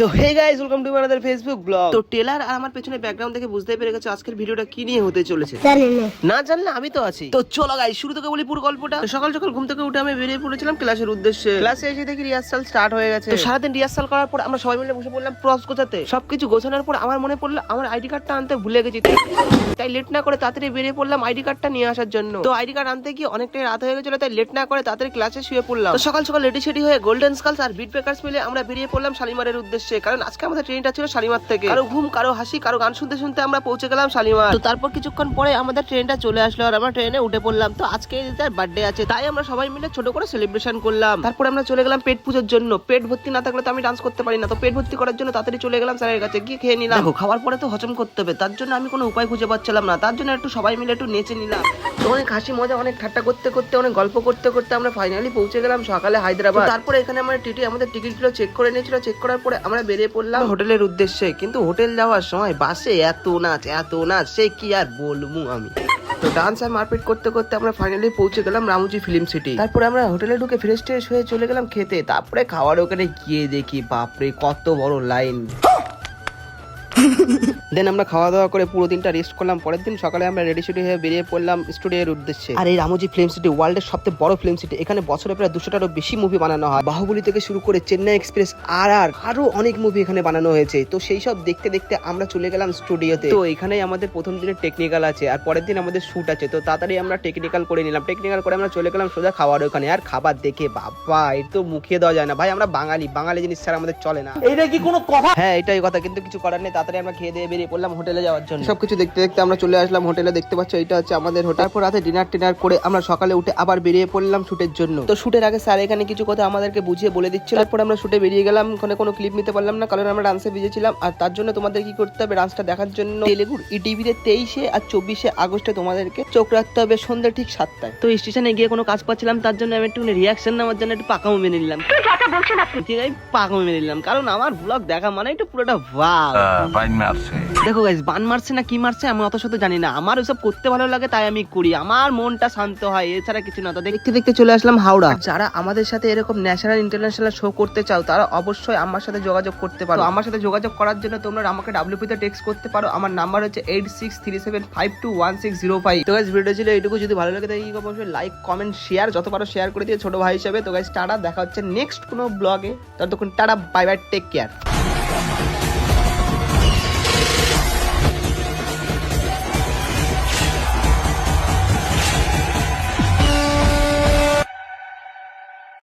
তো hey guys, welcome to another Facebook blog. তো টেলার আর আমার পেছনে ব্যাকগ্রাউন্ড দেখে বুঝতেই পেরে গেছো আজকের ভিডিওটা কি নিয়ে হতে চলেছে। না জানলে আমি তো আছি। তো চলো গাইস, শুরু থেকে বলি পুরো গল্পটা। সকাল সকাল ঘুম থেকে উঠে আমি বেরিয়ে পড়েছিলাম ক্লাসের উদ্দেশ্যে। ক্লাসে এসে দেখি রিহার্সাল স্টার্ট হয়ে গেছে। তো সারাদিন রিহার্সাল করার পর আমরা সবাই মিলে বসে পড়লাম প্রস গোছাতে। সবকিছু গোছানোর পর আমার মনে পড়লো আমার আইডি কার্ডটা আনতে ভুলে গেছি, তাই লেট না করে তাড়াতাড়ি বেরিয়ে পড়লাম আইডি কার্ডটা নিয়ে আসার জন্য। তো আইডি কার্ড আনতে গিয়ে অনেকটাই রাত হয়ে গেছিল, তাই লেট না করে তাড়াতাড়ি ক্লাসে শুয়ে পড়লাম। তো সকাল সকাল রেডি সেডি হয়ে গোল্ডেন স্কালস আর বিট ব্রেকার্স মিলে আমরা বেরিয়ে পড়লাম শালিমারের উদ্দেশ্যে, কারণ আজকে আমাদের ট্রেনটা ছিল শালিমার থেকে। কারো ঘুম, কারো হাসি, কারো গান শুনতে শুনতে আমরা পৌঁছে গেলাম শালিমার। তো তারপর কিছুক্ষণ পরে আমাদের ট্রেনটা চলে আসলো আর আমরা ট্রেনে উঠে পড়লাম। তো আজকে তার বার্থডে আছে, তাই আমরা সবাই মিলে ছোট করে সেলিব্রেশন করলাম। তারপর আমরা চলে গেলাম পেট পুজোর জন্য। পেট ভর্তি না থাকলে তো আমি ডান্স করতে পারি না, তো পেট ভর্তি করার জন্য তাড়াতাড়ি চলে গেলাম স্যারের কাছে, গিয়ে খেয়ে নিলাম। দেখো, খাওয়ার পরে তো হজম করতে হবে, তার জন্য আমি কোনো উপায় খুঁজে পাচ্ছিলাম না, তার জন্য একটু সবাই মিলে একটু নেচে নিলাম। তো অনেক হাসি মজা, অনেক ঠাট্টা করতে করতে, অনেক গল্প করতে করতে আমরা ফাইনালি পৌঁছে গেলাম সকালে হায়দ্রাবাদ। তারপরে এখানে আমরা টিটি আমাদের টিকিটগুলো চেক করে নিয়েছিল, চেক করার পরে আমরা বেরিয়ে পড়লাম হোটেলের উদ্দেশ্যে। কিন্তু হোটেল যাওয়ার সময় বাসে এত নাচ সে কি আর বলবো আমি। তো ডান্স আর মারপিট করতে করতে আমরা ফাইনালি পৌঁছে গেলাম রামুজি ফিল্ম সিটি। তারপরে আমরা হোটেলে ঢুকে ফ্রেশ ট্রেশ হয়ে চলে গেলাম খেতে। তারপরে খাওয়ার ওখানে গিয়ে দেখি বাপরে কত বড় লাইন। দেন আমরা খাওয়া দাওয়া করে পুরো দিনটা রেস্ট করলাম। পরের দিন সকালে আমরা রেডি সেডি হয়ে বেরিয়ে পড়লাম স্টুডিওর উদ্দেশ্যে। আর এই রামোজি ফিল্ম সিটি ওয়ার্ল্ডের সবচেয়ে বড় ফিল্ম সিটি। এখানে বছরে প্রায় 200টারও বেশি মুভি বানানো হয়। বাহুবলী থেকে শুরু করে চেন্নাই এক্সপ্রেস আরো অনেক মুভি এখানে বানানো হয়েছে। তো সেই সব দেখতে দেখতে আমরা চলে গেলাম স্টুডিওতে। তো এখানেই আমাদের প্রথম দিনের টেকনিক্যাল আছে আর পরের দিন আমাদের শুট আছে। তো তাড়াতাড়ি আমরা টেকনিক্যাল করে নিলাম। টেকনিক্যাল করে আমরা চলে গেলাম সোজা খাওয়ার ওখানে। আর খাবার দেখে বাবা, এর তো মুখে দেওয়া যায় না ভাই, আমরা বাঙালি জিনিস ছাড়া আমাদের চলে না। এইটা কি কোনো কথা? হ্যাঁ, এটাই কথা, কিন্তু কিছু করার নেই। তাড়াতাড়ি আমরা খেয়ে দিয়ে বেরিয়ে পড়লাম হোটেলে যাওয়ার জন্য। সবকিছু দেখতে দেখতে আমরা চলে আসলাম হোটেলে। দেখতে পাচ্ছ এটা হচ্ছে আমাদের হোটেল। তারপর রাতে ডিনার করে আমরা সকালে উঠে আবার বেরিয়ে পড়লাম শুটের জন্য। তো শুটের আগে স্যার এখানে কিছু কথা আমাদেরকে বুঝিয়ে বলে দিচ্ছিল। তারপর আমরা শুটে বেরিয়ে গেলাম। ওখানে কোনো ক্লিপ নিতে পারলাম না, কারণ আমরা ডান্সে ভিজেছিলাম। আর তার জন্য তোমাদের কি করতে হবে, ডান্সটা দেখার জন্য তেলেগুর ইটিভিতে 23 আর 24 আগস্টে তোমাদেরকে চোখ রাখতে হবে সন্ধ্যা ঠিক 7টায়। তো স্টেশনে গিয়ে কোনো কাজ পাচ্ছিলাম, তার জন্য আমি একটু রিয়াকশন নেওয়ার জন্য একটু পাকামো মেনে নিলাম। ঠিক আছে, পাকামো মেনে নিলাম, কারণ আমার ব্লগ দেখা মানে একটু পুরোটা ভাব। দেখো গাইস, বান মারছে না কি মারছে আমি অত শত জানি না, আমার ওইসব করতে ভালো লাগে তাই আমি করি, আমার মনটা শান্ত হয়, এছাড়া কিছু না। তো দেখতে দেখতে চলে আসলাম হাওড়া। যারা আমাদের সাথে এরকম ন্যাশনাল ইন্টারন্যাশনাল শো করতে চাও তারা অবশ্যই আমার সাথে যোগাযোগ করতে পারো। আমার সাথে যোগাযোগ করার জন্য তোমরা আমাকে WP তে টেক্সট করতে পারো। আমার নাম্বার হচ্ছে 8637521605। তো গাইস, ভিডিও ছিল এইটুকু। যদি ভালো লাগে তাহলে অবশ্যই লাইক কমেন্ট শেয়ার যত পারো শেয়ার করে দিয়ে ছোট ভাই হিসেবে। তো গাইস, টাটা, দেখা হচ্ছে নেক্সট কোনো ব্লগে। ততক্ষণ tata, bye bye, take care.